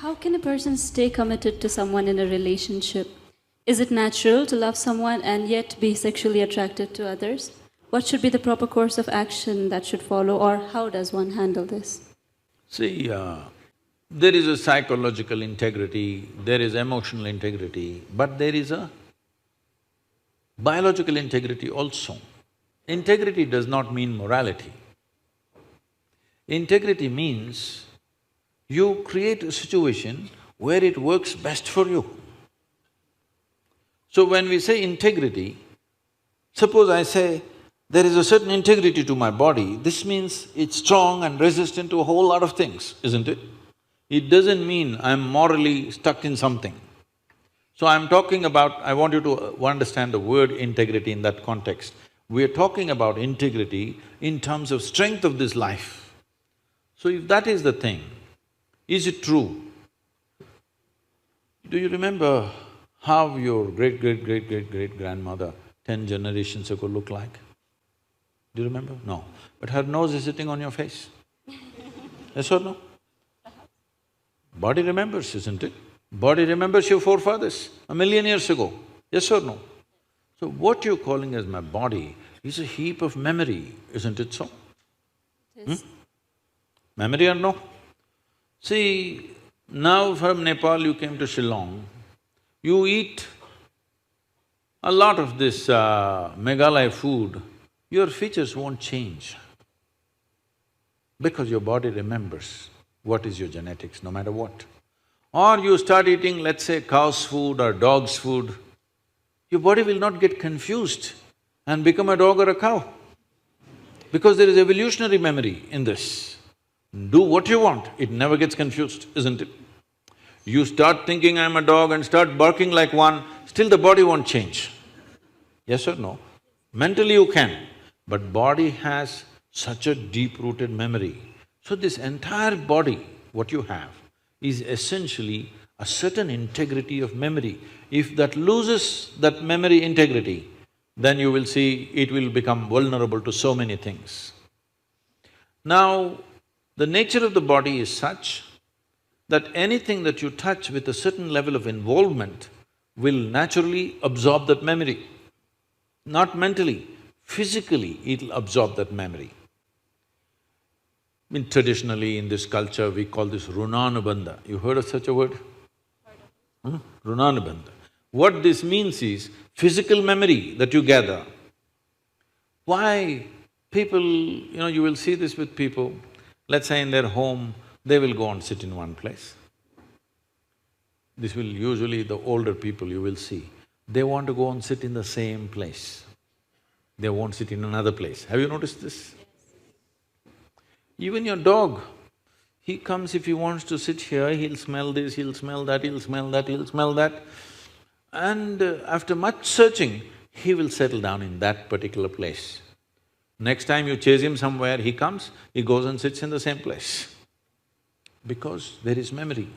How can a person stay committed to someone in a relationship? Is it natural to love someone and yet be sexually attracted to others? What should be the proper course of action that should follow, or how does one handle this? See, there is a psychological integrity, there is emotional integrity, but there is a biological integrity also. Integrity does not mean morality. Integrity means you create a situation where it works best for you. So when we say integrity, suppose I say, there is a certain integrity to my body, this means it's strong and resistant to a whole lot of things, isn't it? It doesn't mean I'm morally stuck in something. So I'm talking about… I want you to understand the word integrity in that context. We're talking about integrity in terms of strength of this life. So if that is the thing, is it true? Do you remember how your great-great-great-great-great-grandmother 10 generations ago looked like? Do you remember? No. But her nose is sitting on your face. Yes or no? Body remembers, isn't it? Body remembers your forefathers 1,000,000 years ago. Yes or no? So what you're calling as my body is a heap of memory, isn't it so? It is. Memory or no? See, now from Nepal you came to Shillong, you eat a lot of this Meghalaya food, your features won't change because your body remembers what is your genetics, no matter what. Or you start eating, let's say, cow's food or dog's food, your body will not get confused and become a dog or a cow because there is evolutionary memory in this. Do what you want, it never gets confused, isn't it? You start thinking I'm a dog and start barking like one, still the body won't change. Yes or no? Mentally you can, but body has such a deep-rooted memory. So this entire body, what you have, is essentially a certain integrity of memory. If that loses that memory integrity, then you will see it will become vulnerable to so many things. Now, the nature of the body is such that anything that you touch with a certain level of involvement will naturally absorb that memory. Not mentally, physically it'll absorb that memory. Traditionally in this culture, we call this runanubandha. You heard of such a word? Runanubandha. What this means is physical memory that you gather. Why people… you will see this with people, let's say in their home, they will go and sit in one place. This will usually the older people you will see, they want to go and sit in the same place. They won't sit in another place. Have you noticed this? Even your dog, he comes, if he wants to sit here, he'll smell this, he'll smell that, he'll smell that, he'll smell that. And after much searching, he will settle down in that particular place. Next time you chase him somewhere, he comes, he goes and sits in the same place. Because there is memory.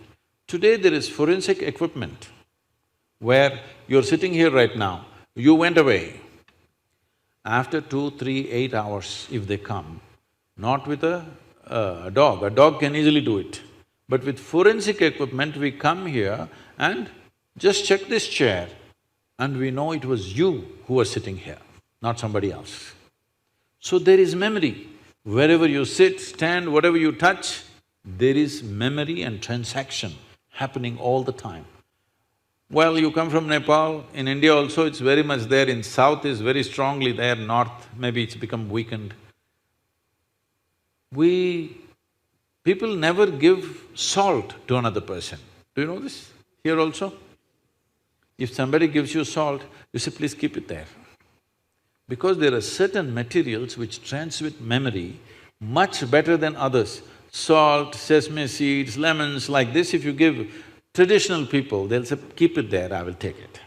Today there is forensic equipment where you're sitting here right now, you went away. After 2, 3, 8 hours, if they come, not with a dog can easily do it. But with forensic equipment, we come here and just check this chair and we know it was you who was sitting here, not somebody else. So there is memory. Wherever you sit, stand, whatever you touch, there is memory and transaction happening all the time. Well, you come from Nepal, in India also it's very much there, in south is very strongly there, north maybe it's become weakened. People never give salt to another person. Do you know this? Here also? If somebody gives you salt, you say, please keep it there. Because there are certain materials which transmit memory much better than others. Salt, sesame seeds, lemons, like this, if you give traditional people, they'll say, keep it there, I will take it.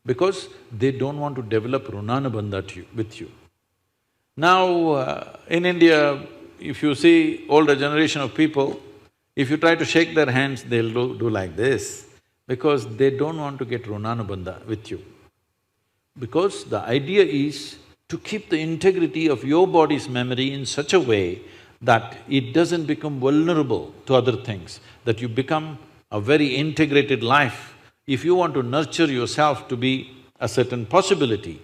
Because they don't want to develop runanubandha with you. Now, in India, if you see older generation of people, if you try to shake their hands, they'll do like this, because they don't want to get runanubandha with you. Because the idea is to keep the integrity of your body's memory in such a way that it doesn't become vulnerable to other things, that you become a very integrated life. If you want to nurture yourself to be a certain possibility,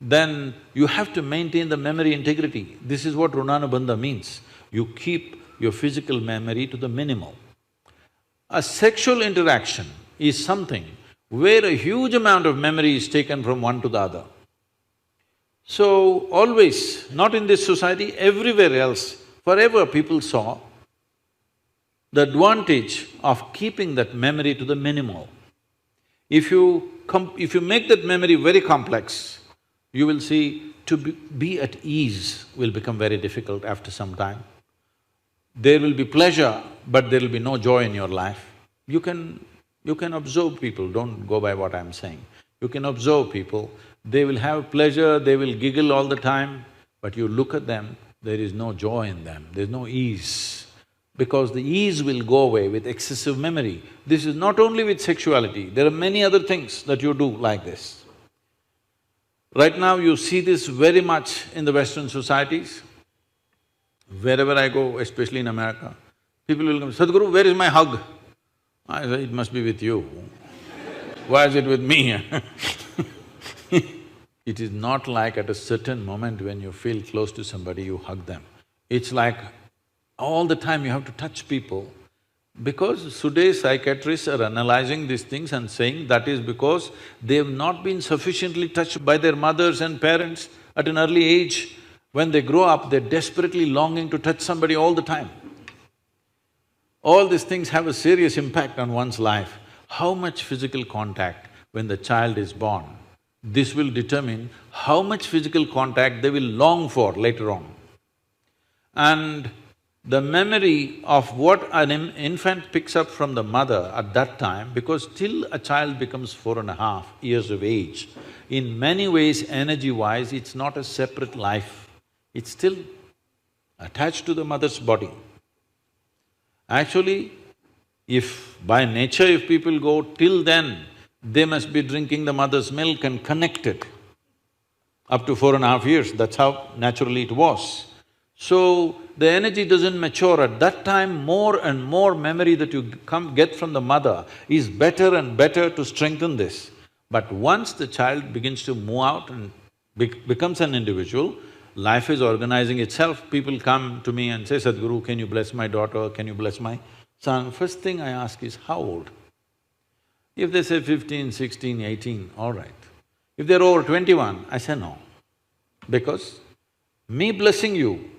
then you have to maintain the memory integrity. This is what Runanubandha means. You keep your physical memory to the minimal. A sexual interaction is something where a huge amount of memory is taken from one to the other. So, always, not in this society, everywhere else, forever people saw the advantage of keeping that memory to the minimal. If you make that memory very complex, you will see to be at ease will become very difficult after some time. There will be pleasure, but there will be no joy in your life. You can observe people, don't go by what I'm saying. You can observe people, they will have pleasure, they will giggle all the time, but you look at them, there is no joy in them, there's no ease. Because the ease will go away with excessive memory. This is not only with sexuality, there are many other things that you do like this. Right now you see this very much in the Western societies. Wherever I go, especially in America, people will come, Sadhguru, where is my hug? I say, it must be with you. Why is it with me? It is not like at a certain moment when you feel close to somebody, you hug them. It's like all the time you have to touch people. Because today's psychiatrists are analyzing these things and saying that is because they have not been sufficiently touched by their mothers and parents at an early age. When they grow up, they're desperately longing to touch somebody all the time. All these things have a serious impact on one's life. How much physical contact when the child is born, this will determine how much physical contact they will long for later on. And the memory of what an infant picks up from the mother at that time, because till a child becomes 4.5 years of age, in many ways, energy-wise, it's not a separate life, it's still attached to the mother's body. Actually, if by nature if people go till then, they must be drinking the mother's milk and connected up to 4.5 years, that's how naturally it was. So, the energy doesn't mature. At that time, more and more memory that you get from the mother is better and better to strengthen this. But once the child begins to move out and becomes an individual, life is organizing itself. People come to me and say, Sadhguru, can you bless my daughter, can you bless my son? First thing I ask is, how old? If they say 15, 16, 18, all right. If they're over 21, I say no. Because me blessing you,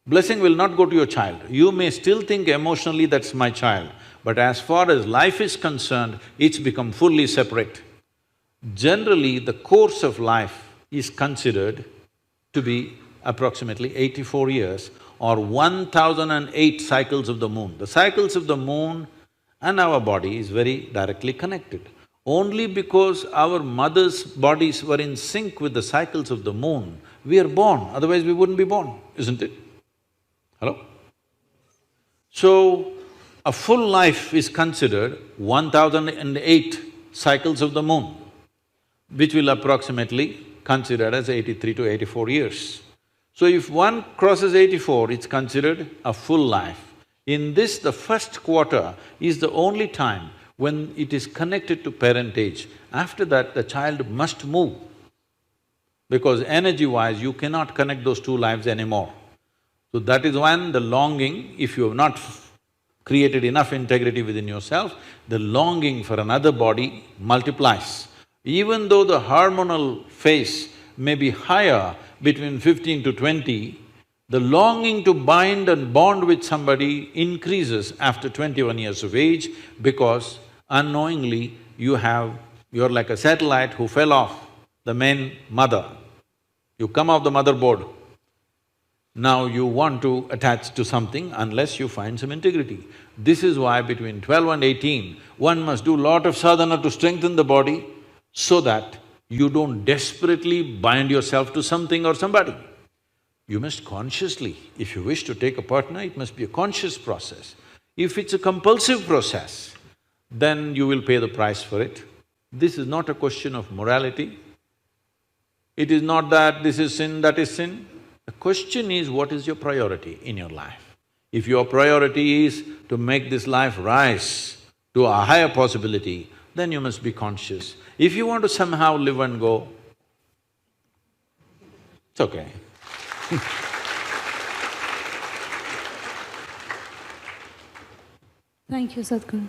blessing will not go to your child. You may still think emotionally that's my child, but as far as life is concerned, it's become fully separate. Generally, the course of life is considered to be approximately 84 years or 1008 cycles of the moon. The cycles of the moon and our body is very directly connected. Only because our mother's bodies were in sync with the cycles of the moon, we are born, otherwise we wouldn't be born, isn't it? Hello? So, a full life is considered 1008 cycles of the moon, which will approximately considered as 83 to 84 years. So if one crosses 84, it's considered a full life. In this, the first quarter is the only time when it is connected to parentage. After that, the child must move, because energy-wise, you cannot connect those two lives anymore. So that is when the longing, if you have not created enough integrity within yourself, the longing for another body multiplies. Even though the hormonal phase may be higher between 15 to 20, the longing to bind and bond with somebody increases after 21 years of age, because unknowingly you're like a satellite who fell off the main mother. You come off the motherboard. Now you want to attach to something unless you find some integrity. This is why between 12 and 18, one must do lot of sadhana to strengthen the body so that you don't desperately bind yourself to something or somebody. You must consciously, if you wish to take a partner, it must be a conscious process. If it's a compulsive process, then you will pay the price for it. This is not a question of morality. It is not that this is sin, that is sin. The question is, what is your priority in your life? If your priority is to make this life rise to a higher possibility, then you must be conscious. If you want to somehow live and go, it's okay. Thank you, Sadhguru.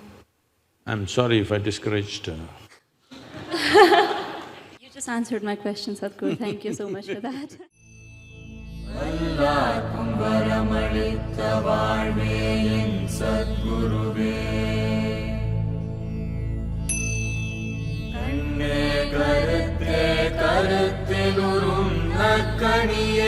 I'm sorry if I discouraged You just answered my question, Sadhguru. Thank you so much for that. கருத்தே கருத்திலுறும் நற்கணிய